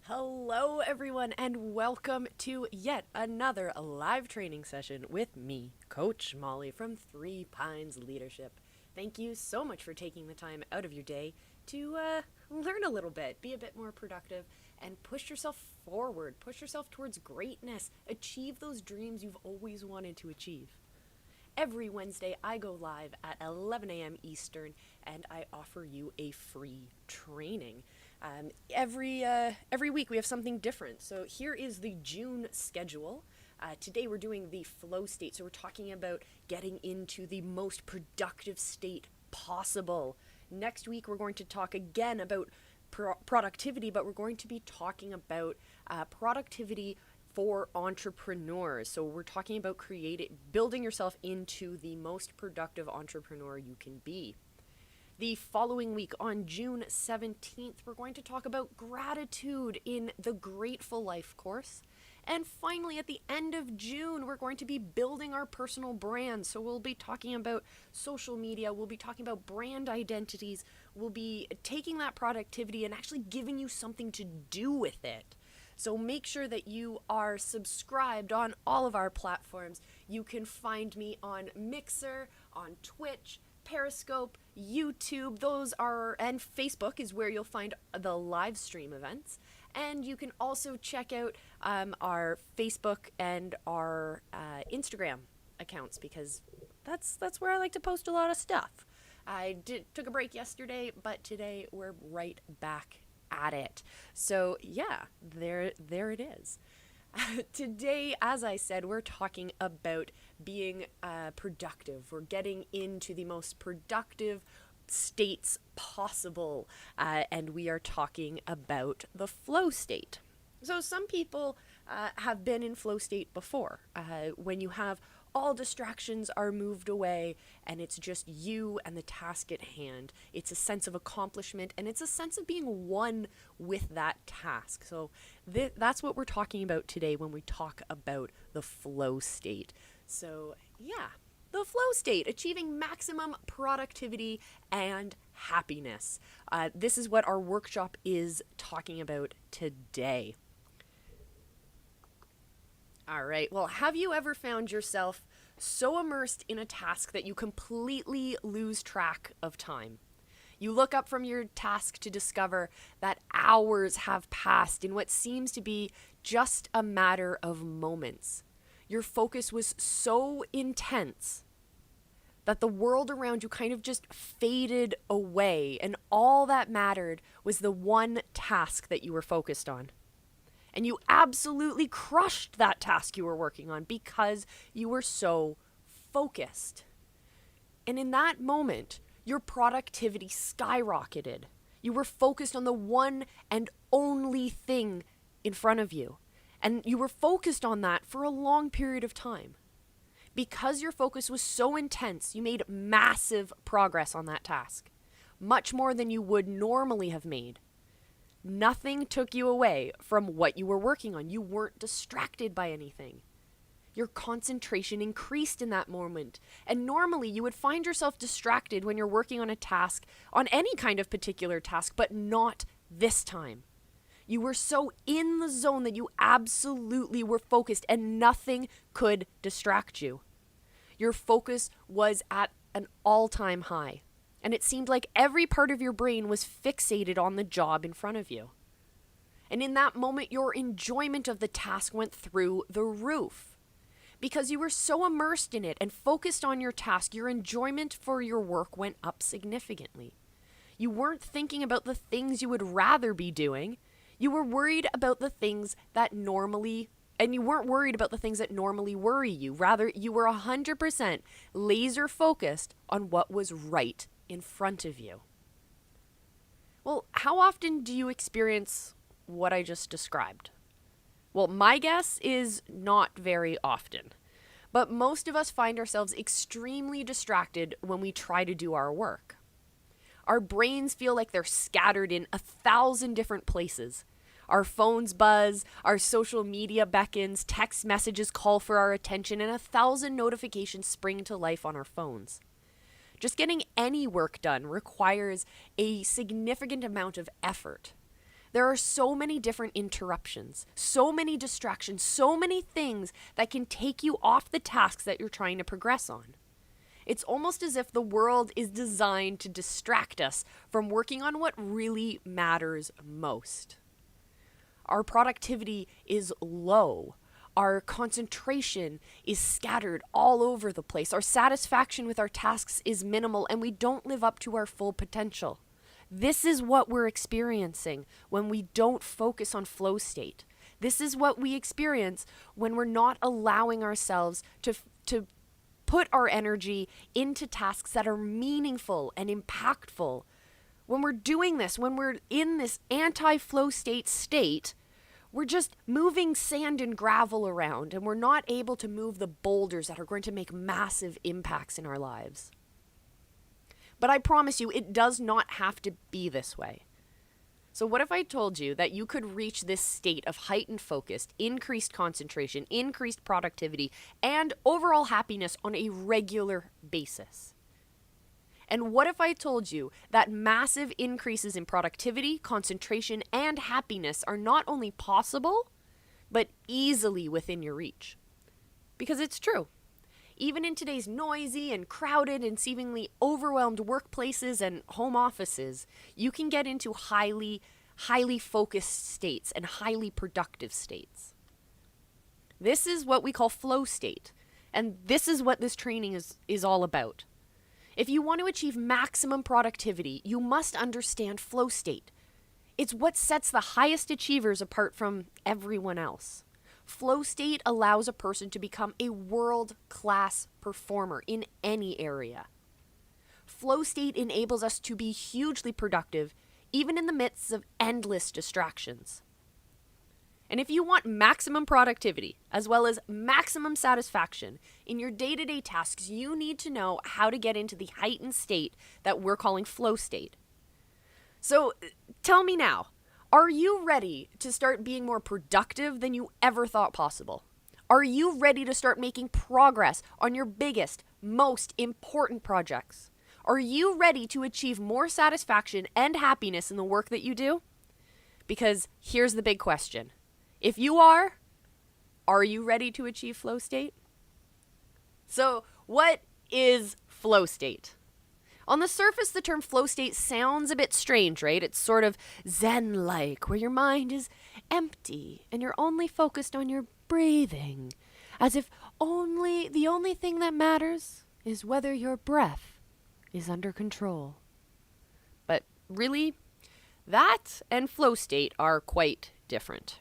Hello, everyone, and welcome to yet another live training session with me, Coach Molly from Three Pines Leadership. Thank you so much for taking the time out of your day to learn a little bit, be a bit more productive, and push yourself forward, push yourself towards greatness, achieve those dreams you've always wanted to achieve. Every Wednesday, I go live at 11 a.m. Eastern, and I offer you a free training. Every week we have something different. So here is the June schedule. Today we're doing the flow state. So we're talking about getting into the most productive state possible. Next week we're going to talk again about productivity, but we're going to be talking about productivity for entrepreneurs. So we're talking about building yourself into the most productive entrepreneur you can be. The following week, on June 17th, we're going to talk about gratitude in the Grateful Life course. And finally, at the end of June, we're going to be building our personal brand. So we'll be talking about social media, we'll be talking about brand identities, we'll be taking that productivity and actually giving you something to do with it. So make sure that you are subscribed on all of our platforms. You can find me on Mixer, on Twitch, Periscope, YouTube, and Facebook is where you'll find the live stream events. And you can also check out our Facebook and our Instagram accounts, because that's where I like to post a lot of stuff. I took a break yesterday, but today we're right back at it. So yeah, there it is. Today, as I said, we're talking about being productive. We're getting into the most productive states possible, and we are talking about the flow state. So some people have been in flow state before, when you have all distractions are moved away and it's just you and the task at hand. It's a sense of accomplishment and it's a sense of being one with that task. So that's what we're talking about today when we talk about the flow state. So yeah, the flow state, achieving maximum productivity and happiness. This is what our workshop is talking about today. All right. Well, have you ever found yourself so immersed in a task that you completely lose track of time? You look up from your task to discover that hours have passed in what seems to be just a matter of moments. Your focus was so intense that the world around you kind of just faded away, and all that mattered was the one task that you were focused on. And you absolutely crushed that task you were working on because you were so focused. And in that moment, your productivity skyrocketed. You were focused on the one and only thing in front of you. And you were focused on that for a long period of time. Because your focus was so intense, you made massive progress on that task. Much more than you would normally have made. Nothing took you away from what you were working on. You weren't distracted by anything. Your concentration increased in that moment. And normally you would find yourself distracted when you're working on a task, on any kind of particular task, but not this time. You were so in the zone that you absolutely were focused and nothing could distract you. Your focus was at an all-time high. And it seemed like every part of your brain was fixated on the job in front of you. And in that moment, your enjoyment of the task went through the roof. Because you were so immersed in it and focused on your task, your enjoyment for your work went up significantly. You weren't thinking about the things you would rather be doing. You were worried about the things that normally, and you weren't worried about the things that normally worry you. Rather, you were 100% laser focused on what was right in front of you. Well, how often do you experience what I just described? Well, my guess is not very often. But most of us find ourselves extremely distracted when we try to do our work. Our brains feel like they're scattered in 1,000 different places. Our phones buzz, our social media beckons, text messages call for our attention, and 1,000 notifications spring to life on our phones. Just getting any work done requires a significant amount of effort. There are so many different interruptions, so many distractions, so many things that can take you off the tasks that you're trying to progress on. It's almost as if the world is designed to distract us from working on what really matters most. Our productivity is low. Our concentration is scattered all over the place. Our satisfaction with our tasks is minimal, and we don't live up to our full potential. This is what we're experiencing when we don't focus on flow state. This is what we experience when we're not allowing ourselves to put our energy into tasks that are meaningful and impactful. When we're doing this, when we're in this anti-flow state, we're just moving sand and gravel around, and we're not able to move the boulders that are going to make massive impacts in our lives. But I promise you, it does not have to be this way. So what if I told you that you could reach this state of heightened focus, increased concentration, increased productivity, and overall happiness on a regular basis? And what if I told you that massive increases in productivity, concentration, and happiness are not only possible, but easily within your reach? Because it's true. Even in today's noisy and crowded and seemingly overwhelmed workplaces and home offices, you can get into highly focused states and highly productive states. This is what we call flow state, and this is what this training is all about. If you want to achieve maximum productivity, you must understand flow state. It's what sets the highest achievers apart from everyone else. Flow state allows a person to become a world-class performer in any area. Flow state enables us to be hugely productive, even in the midst of endless distractions. And if you want maximum productivity, as well as maximum satisfaction in your day-to-day tasks, you need to know how to get into the heightened state that we're calling flow state. So tell me now, are you ready to start being more productive than you ever thought possible? Are you ready to start making progress on your biggest, most important projects? Are you ready to achieve more satisfaction and happiness in the work that you do? Because here's the big question. If you are you ready to achieve flow state? So, what is flow state? On the surface, the term flow state sounds a bit strange, right? It's sort of Zen-like, where your mind is empty and you're only focused on your breathing, as if the only thing that matters is whether your breath is under control. But really, that and flow state are quite different.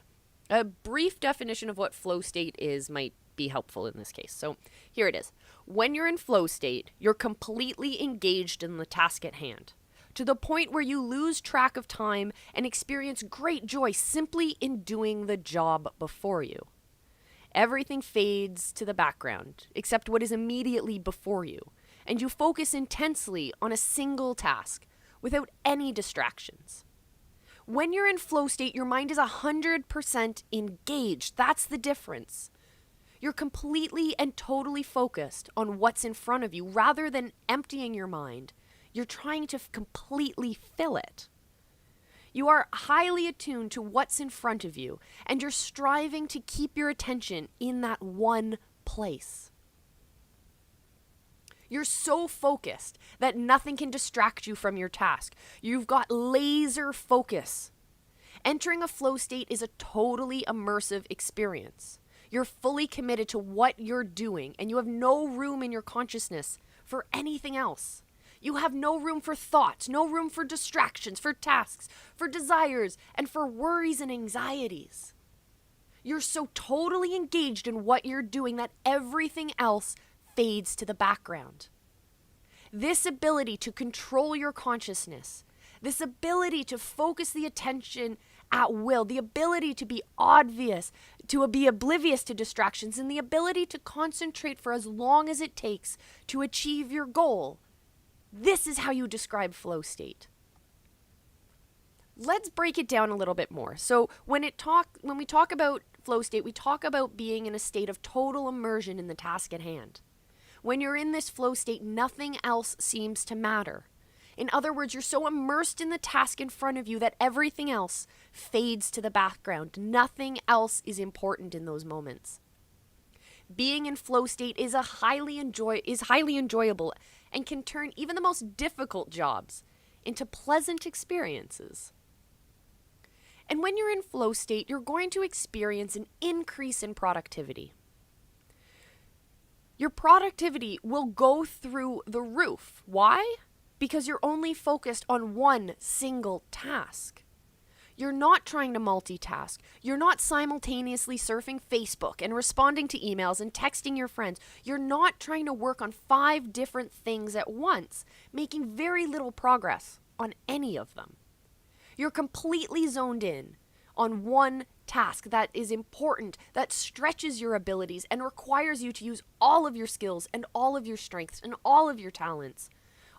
A brief definition of what flow state is might be helpful in this case. So here it is. When you're in flow state, you're completely engaged in the task at hand, to the point where you lose track of time and experience great joy simply in doing the job before you. Everything fades to the background, except what is immediately before you, and you focus intensely on a single task without any distractions. When you're in flow state, your mind is 100% engaged. That's the difference. You're completely and totally focused on what's in front of you rather than emptying your mind. You're trying to completely fill it. You are highly attuned to what's in front of you, and you're striving to keep your attention in that one place. You're so focused that nothing can distract you from your task. You've got laser focus. Entering a flow state is a totally immersive experience. You're fully committed to what you're doing, and you have no room in your consciousness for anything else. You have no room for thoughts, no room for distractions, for tasks, for desires, and for worries and anxieties. You're so totally engaged in what you're doing that everything else fades to the background. This ability to control your consciousness, this ability to focus the attention at will, the ability to be oblivious to distractions, and the ability to concentrate for as long as it takes to achieve your goal. This is how you describe flow state. Let's break it down a little bit more. So when we talk about flow state, we talk about being in a state of total immersion in the task at hand. When you're in this flow state, nothing else seems to matter. In other words, you're so immersed in the task in front of you that everything else fades to the background. Nothing else is important in those moments. Being in flow state is highly enjoyable and can turn even the most difficult jobs into pleasant experiences. And when you're in flow state, you're going to experience an increase in productivity. Your productivity will go through the roof. Why? Because you're only focused on one single task. You're not trying to multitask. You're not simultaneously surfing Facebook and responding to emails and texting your friends. You're not trying to work on 5 different things at once, making very little progress on any of them. You're completely zoned in on one task that is important, that stretches your abilities and requires you to use all of your skills and all of your strengths and all of your talents.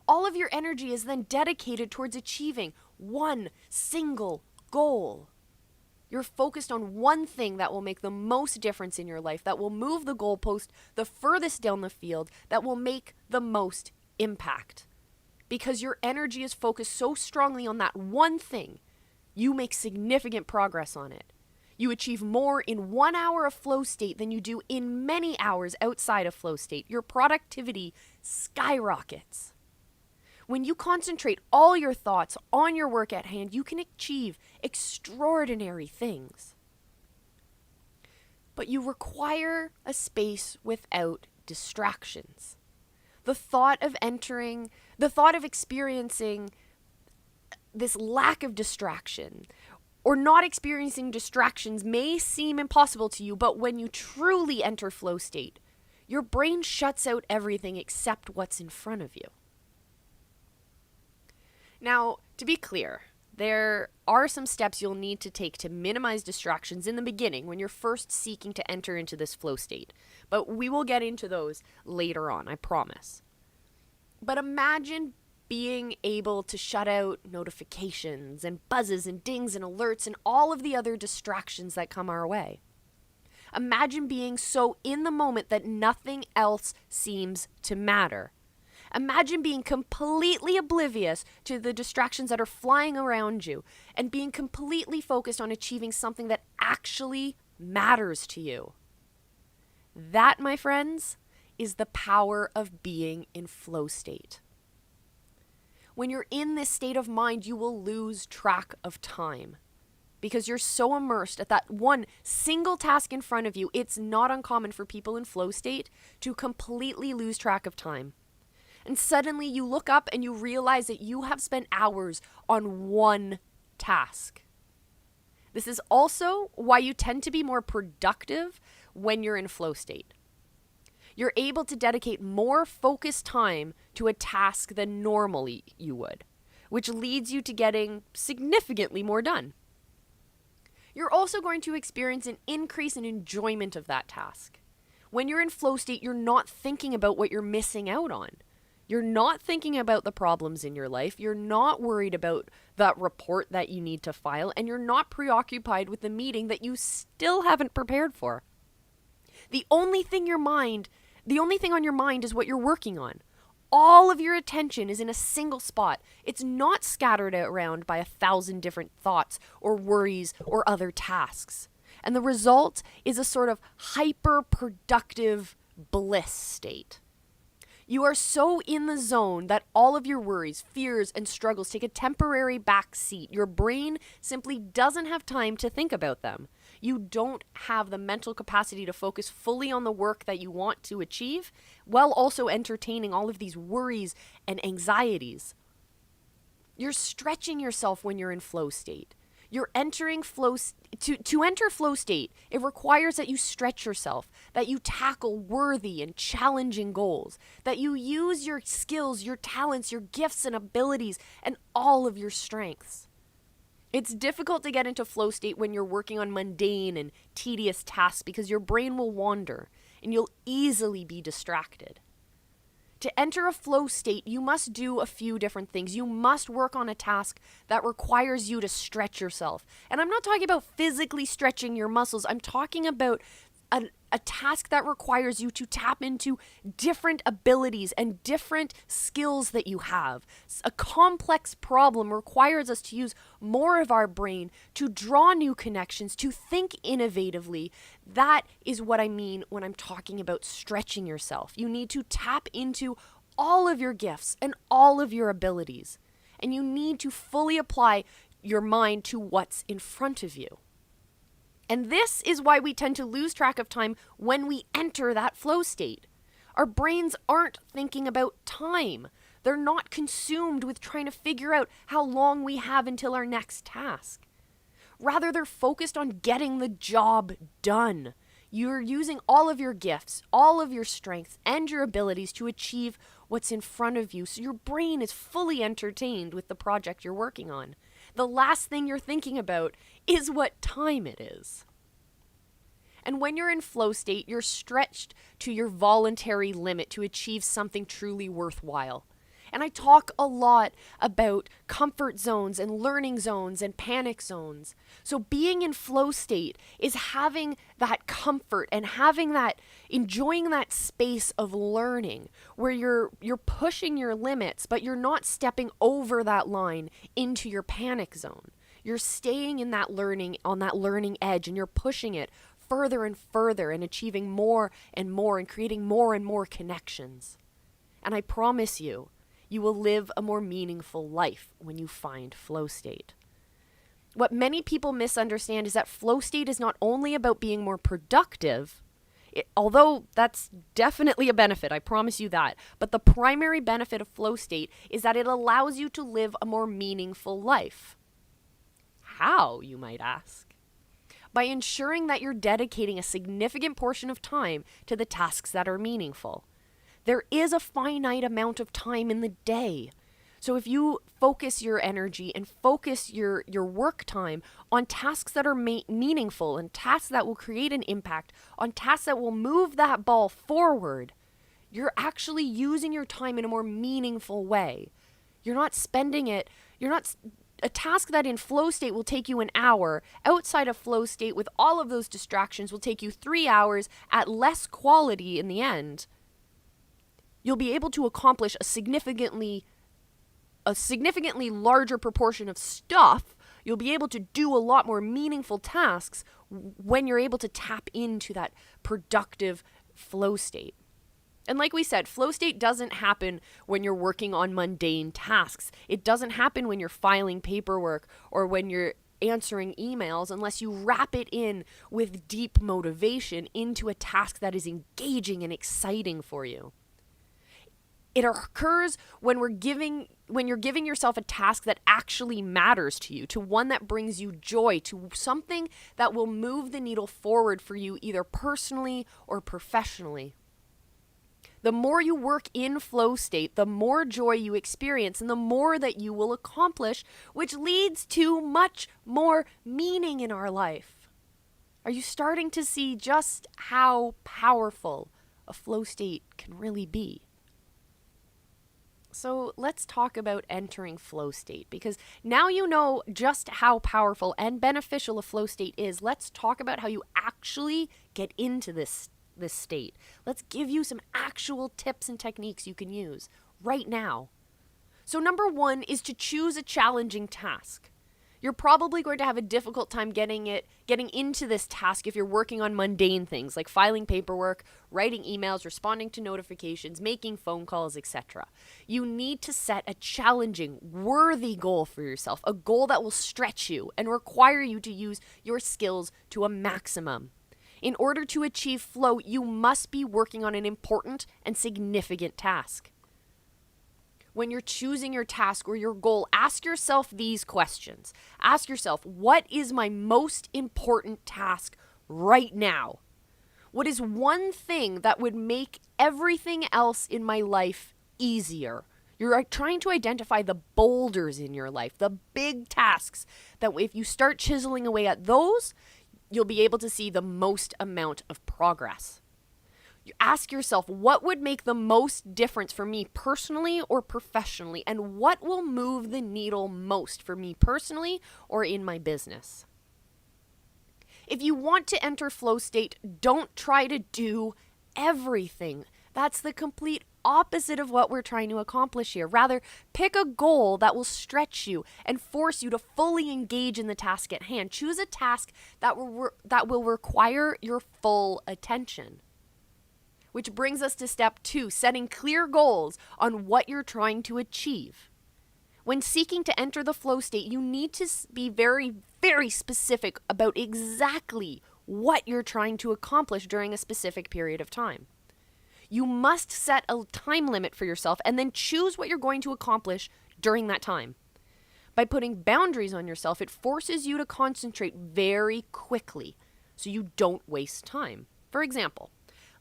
All of your energy is then dedicated towards achieving one single goal. You're focused on one thing that will make the most difference in your life, that will move the goalpost the furthest down the field, that will make the most impact. Because your energy is focused so strongly on that one thing, you make significant progress on it. You achieve more in 1 hour of flow state than you do in many hours outside of flow state. Your productivity skyrockets. When you concentrate all your thoughts on your work at hand, you can achieve extraordinary things. But you require a space without distractions. The thought of experiencing this lack of distraction or not experiencing distractions may seem impossible to you, but when you truly enter flow state, your brain shuts out everything except what's in front of you. Now, to be clear, there are some steps you'll need to take to minimize distractions in the beginning when you're first seeking to enter into this flow state. But we will get into those later on, I promise. But imagine being able to shut out notifications and buzzes and dings and alerts and all of the other distractions that come our way. Imagine being so in the moment that nothing else seems to matter. Imagine being completely oblivious to the distractions that are flying around you and being completely focused on achieving something that actually matters to you. That, my friends, is the power of being in flow state. When you're in this state of mind, you will lose track of time because you're so immersed at that one single task in front of you. It's not uncommon for people in flow state to completely lose track of time. And suddenly you look up and you realize that you have spent hours on one task. This is also why you tend to be more productive when you're in flow state. You're able to dedicate more focused time to a task than normally you would, which leads you to getting significantly more done. You're also going to experience an increase in enjoyment of that task. When you're in flow state, you're not thinking about what you're missing out on. You're not thinking about the problems in your life. You're not worried about that report that you need to file, and you're not preoccupied with the meeting that you still haven't prepared for. The only thing on your mind is what you're working on. All of your attention is in a single spot. It's not scattered around by 1,000 different thoughts or worries or other tasks. And the result is a sort of hyper-productive bliss state. You are so in the zone that all of your worries, fears, and struggles take a temporary back seat. Your brain simply doesn't have time to think about them. You don't have the mental capacity to focus fully on the work that you want to achieve, while also entertaining all of these worries and anxieties. You're stretching yourself when you're in flow state. You're entering to enter flow state, it requires that you stretch yourself, that you tackle worthy and challenging goals, that you use your skills, your talents, your gifts and abilities, and all of your strengths. It's difficult to get into flow state when you're working on mundane and tedious tasks because your brain will wander and you'll easily be distracted. To enter a flow state, you must do a few different things. You must work on a task that requires you to stretch yourself. And I'm not talking about physically stretching your muscles. I'm talking about a task that requires you to tap into different abilities and different skills that you have. A complex problem requires us to use more of our brain to draw new connections, to think innovatively. That is what I mean when I'm talking about stretching yourself. You need to tap into all of your gifts and all of your abilities, and you need to fully apply your mind to what's in front of you. And this is why we tend to lose track of time when we enter that flow state. Our brains aren't thinking about time. They're not consumed with trying to figure out how long we have until our next task. Rather, they're focused on getting the job done. You're using all of your gifts, all of your strengths, and your abilities to achieve what's in front of you, so your brain is fully entertained with the project you're working on. The last thing you're thinking about is what time it is. And when you're in flow state, you're stretched to your voluntary limit to achieve something truly worthwhile. And I talk a lot about comfort zones and learning zones and panic zones. So being in flow state is having that comfort and having that, enjoying that space of learning where you're pushing your limits, but you're not stepping over that line into your panic zone. You're staying in that learning, on that learning edge, and you're pushing it further and further and achieving more and more and creating more and more connections. And I promise you, you will live a more meaningful life when you find flow state. What many people misunderstand is that flow state is not only about being more productive, although that's definitely a benefit, I promise you that, but the primary benefit of flow state is that it allows you to live a more meaningful life. How, you might ask? By ensuring that you're dedicating a significant portion of time to the tasks that are meaningful. There is a finite amount of time in the day. So if you focus your energy and focus your work time on tasks that are meaningful and tasks that will create an impact, on tasks that will move that ball forward, you're actually using your time in a more meaningful way. You're not spending it, a task that in flow state will take you an hour, outside of flow state with all of those distractions will take you 3 hours at less quality in the end. You'll be able to accomplish a significantly larger proportion of stuff. You'll be able to do a lot more meaningful tasks when you're able to tap into that productive flow state. And like we said, flow state doesn't happen when you're working on mundane tasks. It doesn't happen when you're filing paperwork or when you're answering emails unless you wrap it in with deep motivation into a task that is engaging and exciting for you. It occurs when you're giving yourself a task that actually matters to you, to one that brings you joy, to something that will move the needle forward for you either personally or professionally. The more you work in flow state, the more joy you experience and the more that you will accomplish, which leads to much more meaning in our life. Are you starting to see just how powerful a flow state can really be? So let's talk about entering flow state, because now you know just how powerful and beneficial a flow state is. Let's talk about how you actually get into this state. Let's give you some actual tips and techniques you can use right now. So number 1 is to choose a challenging task. You're probably going to have a difficult time getting into this task if you're working on mundane things like filing paperwork, writing emails, responding to notifications, making phone calls, etc. You need to set a challenging, worthy goal for yourself, a goal that will stretch you and require you to use your skills to a maximum. In order to achieve flow, you must be working on an important and significant task. When you're choosing your task or your goal, ask yourself these questions. Ask yourself, what is my most important task right now? What is one thing that would make everything else in my life easier? You're trying to identify the boulders in your life, the big tasks that if you start chiseling away at those, you'll be able to see the most amount of progress. You ask yourself, what would make the most difference for me personally or professionally? And what will move the needle most for me personally or in my business? If you want to enter flow state, don't try to do everything. That's the complete opposite of what we're trying to accomplish here. Rather, pick a goal that will stretch you and force you to fully engage in the task at hand. Choose a task that will require your full attention. Which brings us to step 2, setting clear goals on what you're trying to achieve. When seeking to enter the flow state, you need to be very, very specific about exactly what you're trying to accomplish during a specific period of time. You must set a time limit for yourself and then choose what you're going to accomplish during that time. By putting boundaries on yourself, it forces you to concentrate very quickly so you don't waste time. For example,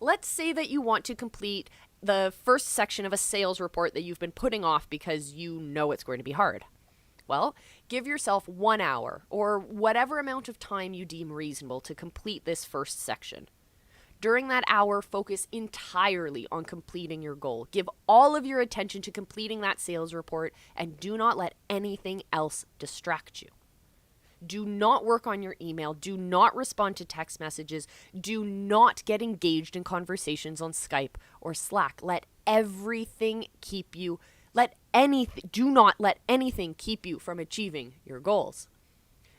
let's say that you want to complete the first section of a sales report that you've been putting off because you know it's going to be hard. Well, give yourself 1 hour or whatever amount of time you deem reasonable to complete this first section. During that hour, focus entirely on completing your goal. Give all of your attention to completing that sales report and do not let anything else distract you. Do not work on your email. Do not respond to text messages. Do not get engaged in conversations on Skype or Slack. Do not let anything keep you from achieving your goals.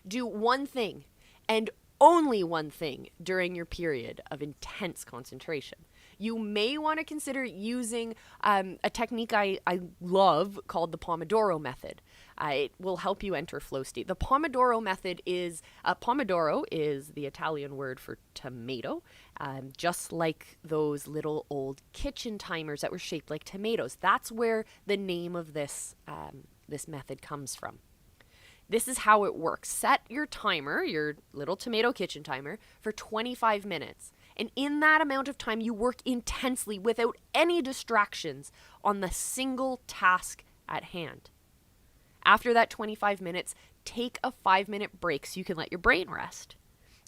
Do one thing and only one thing during your period of intense concentration. You may want to consider using a technique I love called the Pomodoro method. It will help you enter flow state. The Pomodoro method is, Pomodoro is the Italian word for tomato, just like those little old kitchen timers that were shaped like tomatoes. That's where the name of this method comes from. This is how it works. Set your timer, your little tomato kitchen timer, for 25 minutes. And in that amount of time, you work intensely without any distractions on the single task at hand. After that 25 minutes, take a 5-minute break so you can let your brain rest.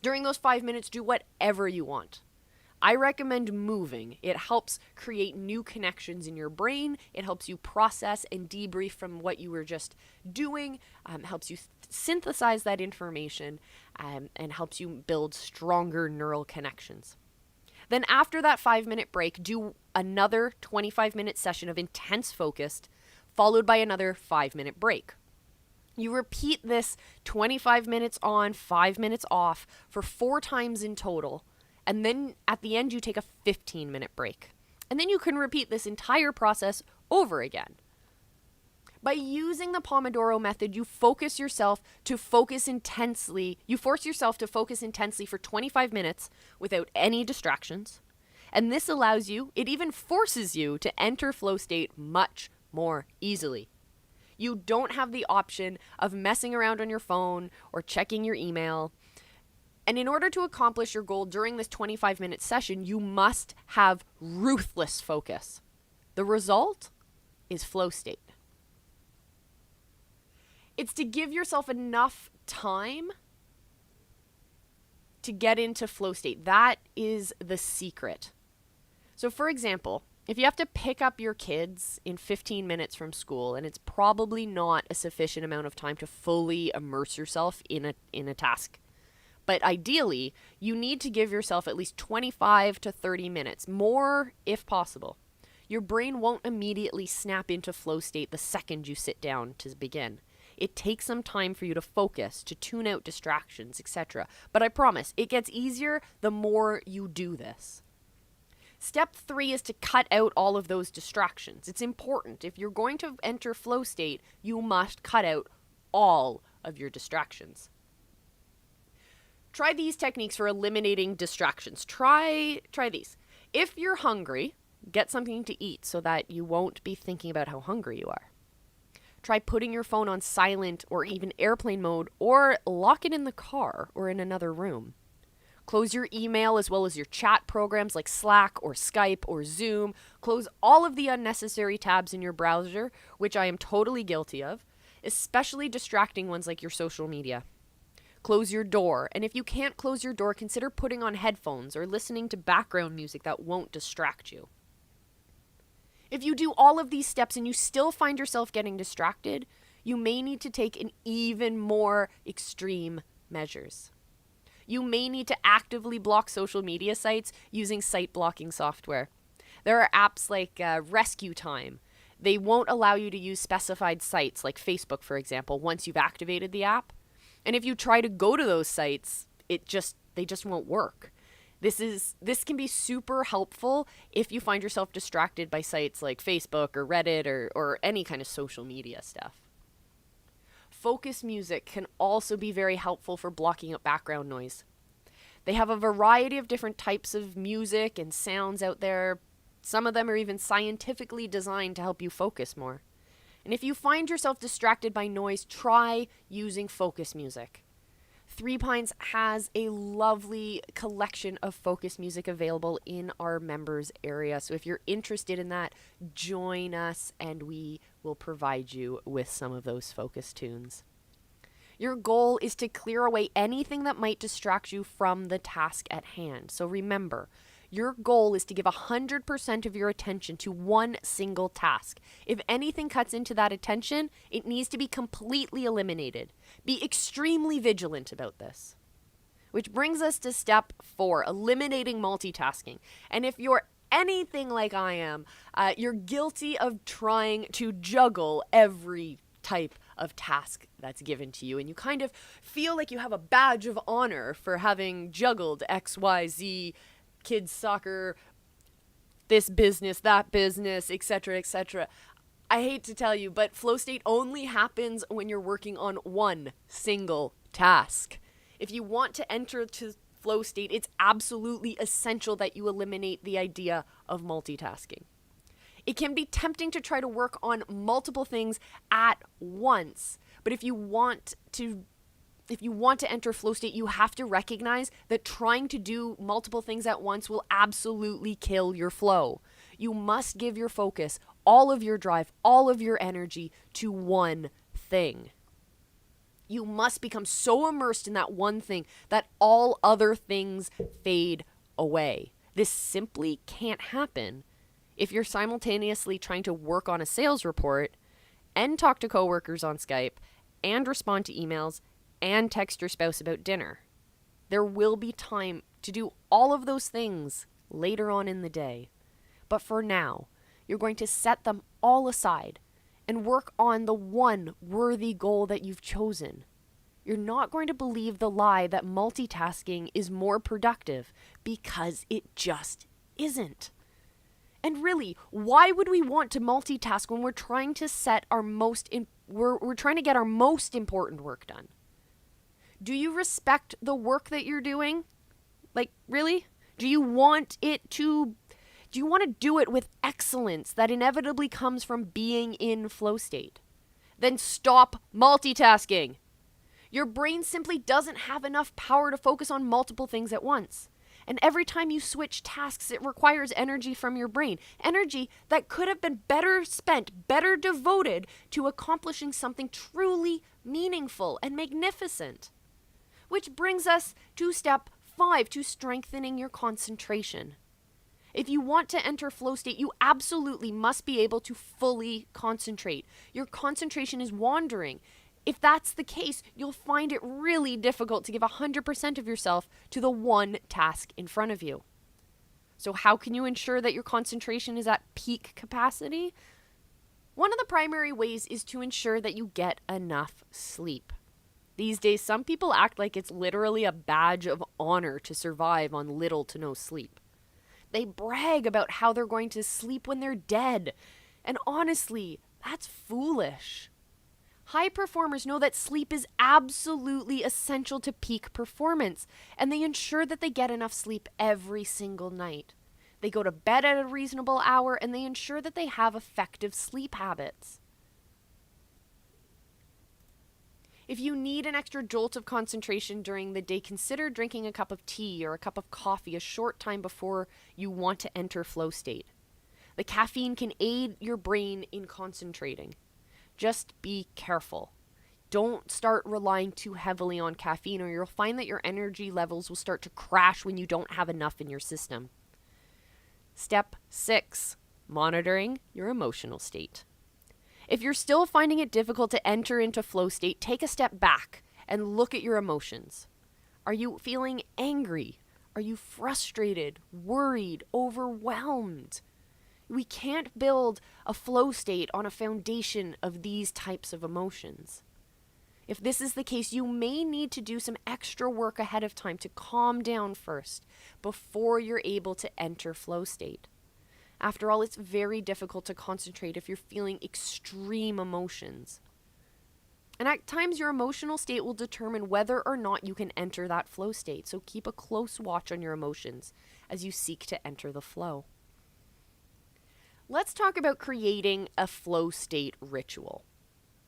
During those 5 minutes, do whatever you want. I recommend moving. It helps create new connections in your brain. It helps you process and debrief from what you were just doing, helps you synthesize that information, and helps you build stronger neural connections. Then after that 5-minute break, do another 25-minute session of intense focus, followed by another 5-minute break. You repeat this 25 minutes on, 5 minutes off for 4 times in total. And then at the end, you take a 15-minute break. And then you can repeat this entire process over again. By using the Pomodoro method, you force yourself to focus intensely for 25 minutes without any distractions. And this allows you, it even forces you to enter flow state much more easily. You don't have the option of messing around on your phone or checking your email. And in order to accomplish your goal during this 25-minute session, you must have ruthless focus. The result is flow state. It's to give yourself enough time to get into flow state. That is the secret. So for example, if you have to pick up your kids in 15 minutes from school, and it's probably not a sufficient amount of time to fully immerse yourself in a task, but ideally, you need to give yourself at least 25 to 30 minutes, more if possible. Your brain won't immediately snap into flow state the second you sit down to begin. It takes some time for you to focus, to tune out distractions, etc. But I promise, it gets easier the more you do this. Step 3 is to cut out all of those distractions. It's important. If you're going to enter flow state, you must cut out all of your distractions. Try these techniques for eliminating distractions. Try these. If you're hungry, get something to eat so that you won't be thinking about how hungry you are. Try putting your phone on silent or even airplane mode, or lock it in the car or in another room. Close your email as well as your chat programs like Slack or Skype or Zoom. Close all of the unnecessary tabs in your browser, which I am totally guilty of, especially distracting ones like your social media. Close your door, and if you can't close your door, consider putting on headphones or listening to background music that won't distract you. If you do all of these steps and you still find yourself getting distracted, you may need to take an even more extreme measures. You may need to actively block social media sites using site blocking software. There are apps like Rescue Time. They won't allow you to use specified sites like Facebook, for example, once you've activated the app. And if you try to go to those sites, they just won't work. This can be super helpful if you find yourself distracted by sites like Facebook or Reddit or any kind of social media stuff. Focus music can also be very helpful for blocking out background noise. They have a variety of different types of music and sounds out there. Some of them are even scientifically designed to help you focus more. And if you find yourself distracted by noise, try using focus music. Three Pines has a lovely collection of focus music available in our members area. So if you're interested in that, join us and we will provide you with some of those focus tunes. Your goal is to clear away anything that might distract you from the task at hand. So remember, your goal is to give 100% of your attention to one single task. If anything cuts into that attention, it needs to be completely eliminated. Be extremely vigilant about this. Which brings us to step 4, eliminating multitasking. And if you're anything like I am, you're guilty of trying to juggle every type of task that's given to you. And you kind of feel like you have a badge of honor for having juggled X, Y, Z, kids soccer, this business, that business, etc., etc. I hate to tell you, but flow state only happens when you're working on one single task. If you want to enter to flow state, it's absolutely essential that you eliminate the idea of multitasking. It can be tempting to try to work on multiple things at once, but if you want to enter flow state, you have to recognize that trying to do multiple things at once will absolutely kill your flow. You must give your focus, all of your drive, all of your energy to one thing. You must become so immersed in that one thing that all other things fade away. This simply can't happen if you're simultaneously trying to work on a sales report and talk to coworkers on Skype and respond to emails and text your spouse about dinner. There will be time to do all of those things later on in the day. But for now, you're going to set them all aside and work on the one worthy goal that you've chosen. You're not going to believe the lie that multitasking is more productive, because it just isn't. And really, why would we want to multitask when we're trying to set our we're trying to get our most important work done? Do you respect the work that you're doing? Like, really? Do you want to do it with excellence that inevitably comes from being in flow state? Then stop multitasking. Your brain simply doesn't have enough power to focus on multiple things at once. And every time you switch tasks, it requires energy from your brain. Energy that could have been better spent, better devoted to accomplishing something truly meaningful and magnificent. Which brings us to step 5, to strengthening your concentration. If you want to enter flow state, you absolutely must be able to fully concentrate. Your concentration is wandering. If that's the case, you'll find it really difficult to give 100% of yourself to the one task in front of you. So how can you ensure that your concentration is at peak capacity? One of the primary ways is to ensure that you get enough sleep. These days, some people act like it's literally a badge of honor to survive on little to no sleep. They brag about how they're going to sleep when they're dead. And honestly, that's foolish. High performers know that sleep is absolutely essential to peak performance, and they ensure that they get enough sleep every single night. They go to bed at a reasonable hour, and they ensure that they have effective sleep habits. If you need an extra jolt of concentration during the day, consider drinking a cup of tea or a cup of coffee a short time before you want to enter flow state. The caffeine can aid your brain in concentrating. Just be careful. Don't start relying too heavily on caffeine, or you'll find that your energy levels will start to crash when you don't have enough in your system. Step 6, monitoring your emotional state. If you're still finding it difficult to enter into flow state, take a step back and look at your emotions. Are you feeling angry? Are you frustrated, worried, overwhelmed? We can't build a flow state on a foundation of these types of emotions. If this is the case, you may need to do some extra work ahead of time to calm down first before you're able to enter flow state. After all, it's very difficult to concentrate if you're feeling extreme emotions. And at times, your emotional state will determine whether or not you can enter that flow state. So keep a close watch on your emotions as you seek to enter the flow. Let's talk about creating a flow state ritual.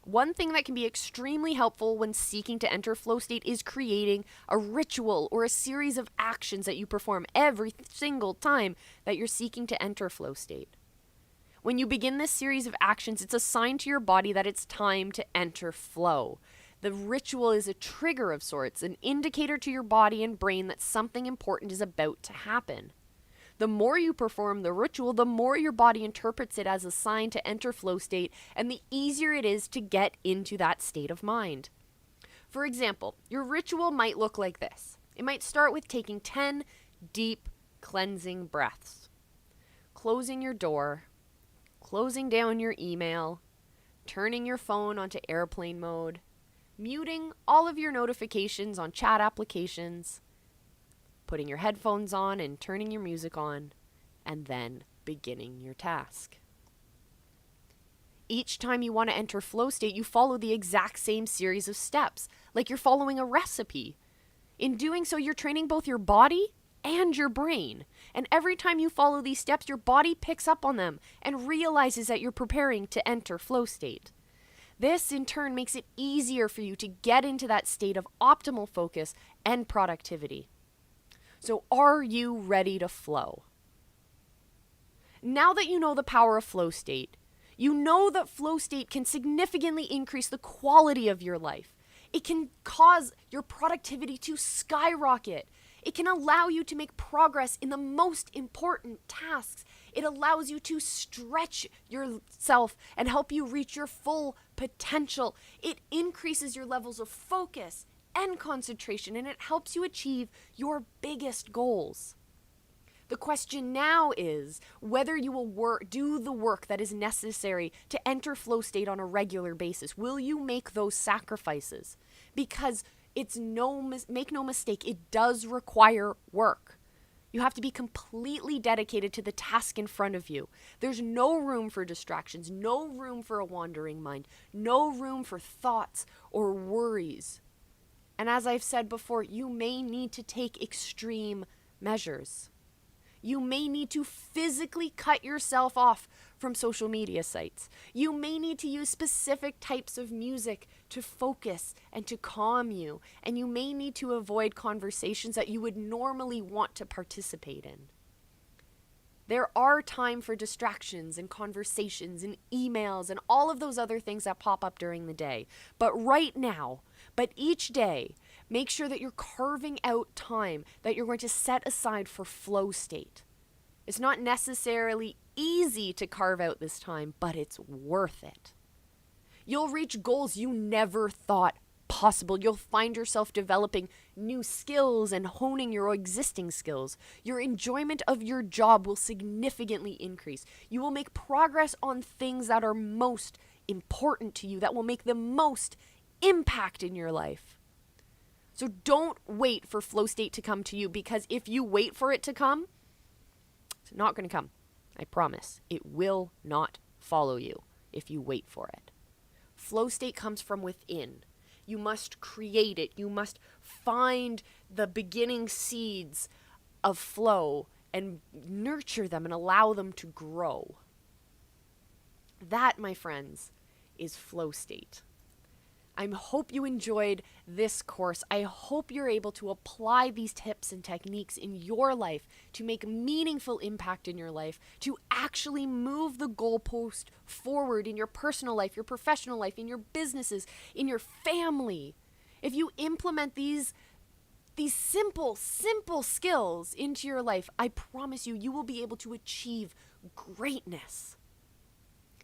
One thing that can be extremely helpful when seeking to enter flow state is creating a ritual or a series of actions that you perform every single time that you're seeking to enter flow state. When you begin this series of actions, it's a sign to your body that it's time to enter flow. The ritual is a trigger of sorts, an indicator to your body and brain that something important is about to happen. The more you perform the ritual, the more your body interprets it as a sign to enter flow state, and the easier it is to get into that state of mind. For example, your ritual might look like this. It might start with taking 10 deep cleansing breaths, closing your door, closing down your email, turning your phone onto airplane mode, muting all of your notifications on chat applications, putting your headphones on and turning your music on, and then beginning your task. Each time you want to enter flow state, you follow the exact same series of steps, like you're following a recipe. In doing so, you're training both your body and your brain. And every time you follow these steps, your body picks up on them and realizes that you're preparing to enter flow state. This, in turn, makes it easier for you to get into that state of optimal focus and productivity. So are you ready to flow? Now that you know the power of flow state, you know that flow state can significantly increase the quality of your life. It can cause your productivity to skyrocket. It can allow you to make progress in the most important tasks. It allows you to stretch yourself and help you reach your full potential. It increases your levels of focus and concentration, and it helps you achieve your biggest goals. The question now is whether you will do the work that is necessary to enter flow state on a regular basis. Will you make those sacrifices? Because make no mistake, it does require work. You have to be completely dedicated to the task in front of you. There's no room for distractions, no room for a wandering mind, no room for thoughts or worries. And as I've said before, you may need to take extreme measures. You may need to physically cut yourself off from social media sites. You may need to use specific types of music to focus and to calm you. And you may need to avoid conversations that you would normally want to participate in. There are time for distractions and conversations and emails and all of those other things that pop up during the day. But each day, make sure that you're carving out time that you're going to set aside for flow state. It's not necessarily easy to carve out this time, but it's worth it. You'll reach goals you never thought possible. You'll find yourself developing new skills and honing your existing skills. Your enjoyment of your job will significantly increase. You will make progress on things that are most important to you, that will make the most impact in your life. So don't wait for flow state to come to you, because if you wait for it to come, it's not going to come. I promise. It will not follow you if you wait for it. Flow state comes from within. You must create it. You must find the beginning seeds of flow and nurture them and allow them to grow. That, my friends, is flow state. I hope you enjoyed this course. I hope you're able to apply these tips and techniques in your life to make meaningful impact in your life, to actually move the goalpost forward in your personal life, your professional life, in your businesses, in your family. If you implement these simple skills into your life, I promise you, you will be able to achieve greatness.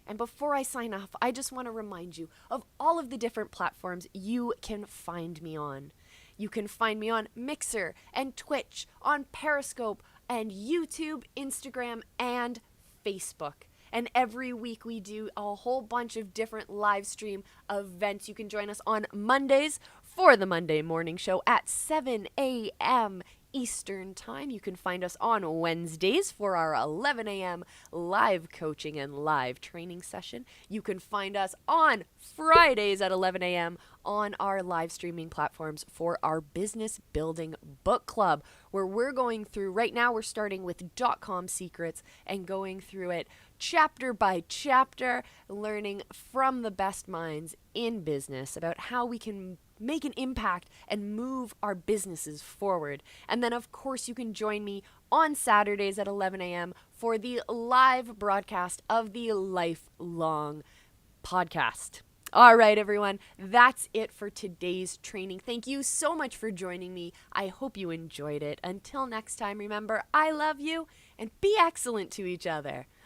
And before I sign off, I just want to remind you of all of the different platforms you can find me on. You can find me on Mixer and Twitch, on Periscope and YouTube, Instagram, and Facebook. And every week we do a whole bunch of different live stream events. You can join us on Mondays for the Monday Morning Show at 7 a.m. Eastern Time. You can find us on Wednesdays for our 11 a.m. live coaching and live training session. You can find us on Fridays at 11 a.m. on our live streaming platforms for our business building book club, where we're going through, right now we're starting with .com secrets and going through it chapter by chapter, learning from the best minds in business about how we can make an impact and move our businesses forward. And then, of course, you can join me on Saturdays at 11 a.m. for the live broadcast of the Lifelong Podcast. All right, everyone, that's it for today's training. Thank you so much for joining me. I hope you enjoyed it. Until next time, remember, I love you, and be excellent to each other.